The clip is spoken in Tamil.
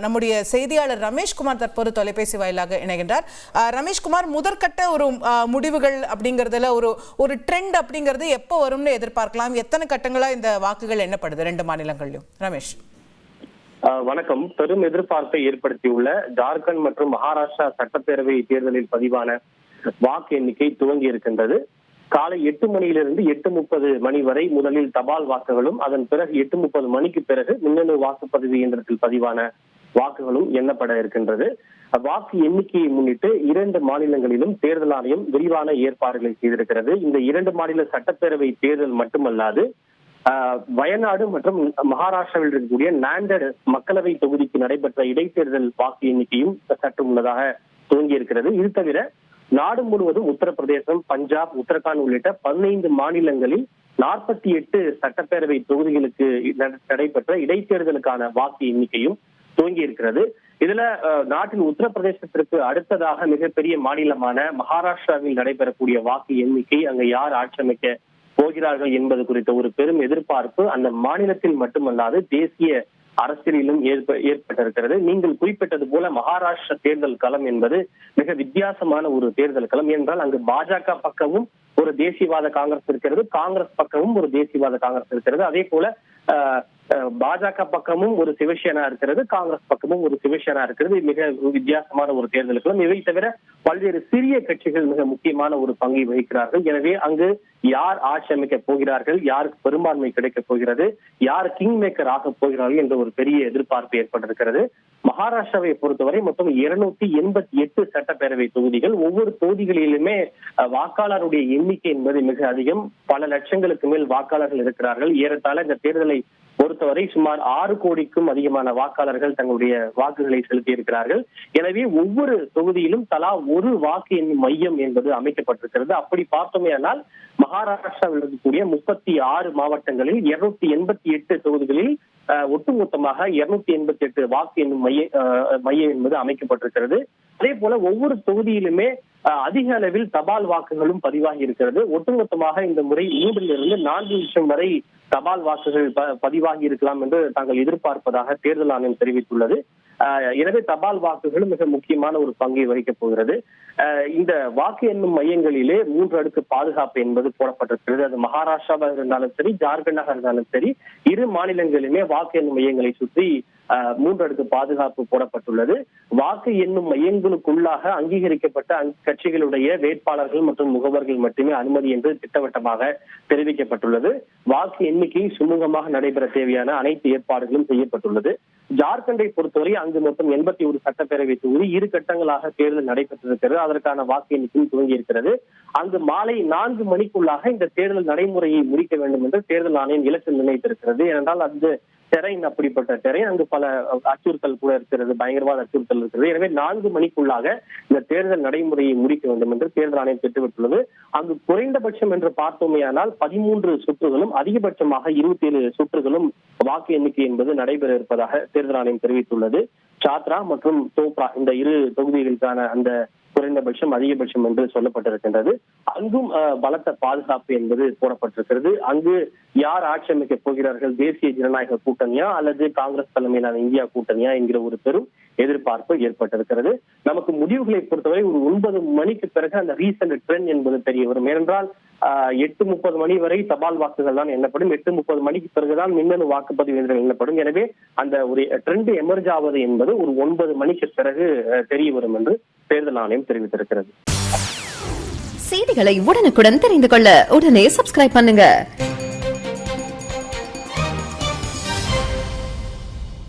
நம்முடைய செய்தியாளர் ரமேஷ்குமார் தற்போது தொலைபேசி வாயிலாக இணைகின்றார். ரமேஷ்குமார், முதற்கட்ட ஒரு முடிவுகள் அப்படிங்கறதுல ஒரு ட்ரெண்ட் அப்படிங்கிறது எப்போ வரும்னு எதிர்பார்க்கலாம்? எத்தனை கட்டங்களா இந்த வாக்குகள் எண்ணப்படுது ரெண்டு மாநிலங்களிலும்? ரமேஷ் வணக்கம். பெரும் எதிர்பார்ப்பை ஏற்படுத்தியுள்ள ஜார்க்கண்ட் மற்றும் மகாராஷ்டிரா சட்டப்பேரவை தேர்தலில் பதிவான வாக்கு எண்ணிக்கை துவங்கி இருக்கின்றது. காலை 8 மணியிலிருந்து 8:30 மணி வரை முதலில் தபால் வாக்குகளும், அதன் பிறகு 8:30 மணிக்கு பிறகு மின்னணு வாக்குப்பதிவு இயந்திரத்தில் பதிவான வாக்குகளும் எண்ணப்பட இருக்கின்றது. வாக்கு எண்ணிக்கையை முன்னிட்டு 2 மாநிலங்களிலும் தேர்தல் ஆணையம் விரிவான ஏற்பாடுகளை செய்திருக்கிறது. இந்த 2 மாநில சட்டப்பேரவை தேர்தல் மட்டுமல்லாது வயநாடு மற்றும் மகாராஷ்டிராவில் இருக்கக்கூடிய நாண்டட் மக்களவை தொகுதிக்கு நடைபெற்ற இடைத்தேர்தல் வாக்கு எண்ணிக்கையும் சற்று முன்னதாக துவங்கி இருக்கிறது. இது தவிர நாடு முழுவதும் உத்தரப்பிரதேசம், பஞ்சாப், உத்தரகாண்ட் உள்ளிட்ட 15 மாநிலங்களில் 48 சட்டப்பேரவை தொகுதிகளுக்கு நடைபெற்ற இடைத்தேர்தலுக்கான வாக்கு எண்ணிக்கையும் துவங்கி இருக்கிறது. இதுல நாட்டின் உத்தரப்பிரதேசத்திற்கு அடுத்ததாக மிகப்பெரிய மாநிலமான மகாராஷ்டிராவில் நடைபெறக்கூடிய வாக்கு எண்ணிக்கை, அங்கு யார் ஆட்சி அமைக்க போகிறார்கள் என்பது குறித்த ஒரு பெரும் எதிர்பார்ப்பு அந்த மாநிலத்தில் மட்டுமல்லாது தேசிய அரசியலிலும் ஏற்பட்டிருக்கிறது. நீங்கள் குறிப்பிட்டது போல மகாராஷ்டிரா தேர்தல் களம் என்பது மிக வித்தியாசமான ஒரு தேர்தல் களம். என்றால் அங்கு பாஜக பக்கமும் ஒரு தேசியவாத காங்கிரஸ் இருக்கிறது, காங்கிரஸ் பக்கமும் ஒரு தேசியவாத காங்கிரஸ் இருக்கிறது. அதே போல பாஜக பக்கமும் ஒரு சிவசேனா இருக்கிறது, காங்கிரஸ் பக்கமும் ஒரு சிவசேனா இருக்கிறது. மிக வித்தியாசமான ஒரு தேர்தல் களம். இவை தவிர பல்வேறு சிறிய கட்சிகள் மிக முக்கியமான ஒரு பங்கை வகிக்கிறார்கள். எனவே அங்கு யார் ஆட்சி அமைக்க போகிறார்கள், யாருக்கு பெரும்பான்மை கிடைக்கப் போகிறது, யார் கிங் மேக்கர் ஆக போகிறார்கள் என்ற ஒரு பெரிய எதிர்பார்ப்பு ஏற்பட்டிருக்கிறது. மகாராஷ்டிராவை பொறுத்தவரை மொத்தம் 288 சட்டப்பேரவை தொகுதிகள். ஒவ்வொரு தொகுதிகளிலுமே வாக்காளருடைய எண்ணிக்கை என்பது மிக அதிகம். பல லட்சங்களுக்கு மேல் வாக்காளர்கள் இருக்கிறார்கள். ஏறத்தாழ இந்த தேர்தலை பொறுத்தவரை சுமார் 6 கோடிக்கும் அதிகமான வாக்காளர்கள் தங்களுடைய வாக்குகளை செலுத்தி இருக்கிறார்கள். எனவே ஒவ்வொரு தொகுதியிலும் தலா ஒரு வாக்கு எண்ணும் மையம் என்பது அமைக்கப்பட்டிருக்கிறது. அப்படி பார்த்தோமேயானால் மகாராஷ்டிராவில் இருக்கக்கூடிய 36 மாவட்டங்களில் 288 தொகுதிகளில் ஒட்டுமொத்தமாக 288 வாக்கு எண்ணும் மையம் என்பது அமைக்கப்பட்டிருக்கிறது. அதே போல ஒவ்வொரு தொகுதியிலுமே அதிக அளவில் தபால் வாக்குகளும் பதிவாகி இருக்கிறது. ஒட்டுமொத்தமாக இந்த முறை 3 - 4 லட்சம் வரை தபால் வாக்குகள் பதிவாகி இருக்கலாம் என்று தாங்கள் எதிர்பார்ப்பதாக தேர்தல் ஆணையம் தெரிவித்துள்ளது. எனவே தபால் வாக்குகளும் மிக முக்கியமான ஒரு பங்கை வகிக்கப் போகிறது. இந்த வாக்கு எண்ணும் மையங்களிலே 3 அடுக்கு பாதுகாப்பு என்பது போடப்பட்டிருக்கிறது. அது மகாராஷ்டிராவாக இருந்தாலும் சரி, ஜார்க்கண்டாக இருந்தாலும் சரி, இரு மாநிலங்களிலுமே வாக்கு எண்ணும் மையங்களை சுற்றி 3 அடுக்கு பாதுகாப்பு போடப்பட்டுள்ளது. வாக்கு எண்ணும் மையங்களுக்குள்ளாக அங்கீகரிக்கப்பட்ட கட்சிகளுடைய வேட்பாளர்கள் மற்றும் முகவர்கள் மட்டுமே அனுமதி என்று திட்டவட்டமாக தெரிவிக்கப்பட்டுள்ளது. வாக்கு எண்ணிக்கை சுமூகமாக நடைபெற தேவையான அனைத்து ஏற்பாடுகளும் செய்யப்பட்டுள்ளது. ஜார்க்கண்டை பொறுத்தவரை அங்கு மொத்தம் 81 சட்டப்பேரவை தொகுதி 2 கட்டங்களாக தேர்தல் நடைபெற்றிருக்கிறது. அதற்கான வாக்கு எண்ணிக்கையும் துவங்கி இருக்கிறது. அங்கு மாலை 4 மணிக்குள்ளாக இந்த தேர்தல் நடைமுறையை முடிக்க வேண்டும் என்று தேர்தல் ஆணையம் இலக்கு நிர்ணயித்திருக்கிறது. ஏனென்றால் அந்த டெரைன் அப்படிப்பட்ட டெரைன், அங்கு பல அச்சுறுத்தல் கூட இருக்கிறது, பயங்கரவாத அச்சுறுத்தல் இருக்கிறது. எனவே 4 மணிக்குள்ளாக இந்த தேர்தல் நடைமுறையை முடிக்க வேண்டும் என்று தேர்தல் ஆணையம் திட்டமிட்டுள்ளது. அங்கு குறைந்தபட்சம் என்று பார்த்தோமேயானால் 13 சுற்றுகளும் அதிகபட்சமாக 27 சுற்றுகளும் வாக்கு எண்ணிக்கை என்பது நடைபெற இருப்பதாக தேர்தல் ஆணையம் தெரிவித்துள்ளது. சாத்ரா மற்றும் தோப்ரா இந்த 2 தொகுதிகளுக்கான அந்த குறைந்தபட்சம் அதிகபட்சம் என்று சொல்லப்பட்டிருக்கின்றது. அங்கும் பலத்த பாதுகாப்பு என்பது போடப்பட்டிருக்கிறது. அங்கு யார் ஆட்சி அமைக்க போகிறார்கள், தேசிய ஜனநாயக கூட்டணியா அல்லது காங்கிரஸ் தலைமையிலான இந்தியா கூட்டணியா என்கிற ஒரு பெரும் எதிர்பார்ப்பு ஏற்பட்டிருக்கிறது. நமக்கு முடிவுகளை பொறுத்தவரை ஒரு 9 மணிக்கு பிறகு அந்த ரீசெண்ட் ட்ரெண்ட் என்பது தெரிய வரும். ஏனென்றால் 8:30 மணி வரை தபால் வாக்குகள் தான் எண்ணப்படும். 8:30 மணிக்கு பிறகுதான் மின்னணு வாக்குப்பதிவு இயந்திரம் எண்ணப்படும். எனவே அந்த ஒரு ட்ரெண்ட் எமர்ஜ் ஆவது என்பது ஒரு 9 மணிக்கு பிறகு தெரிய வரும் என்று தேர்தல் ஆணையம் தெரிவித்திருக்கிறது. செய்திகளை உடனுக்குடன் தெரிந்து கொள்ள உடனே சப்ஸ்கிரைப் பண்ணுங்க.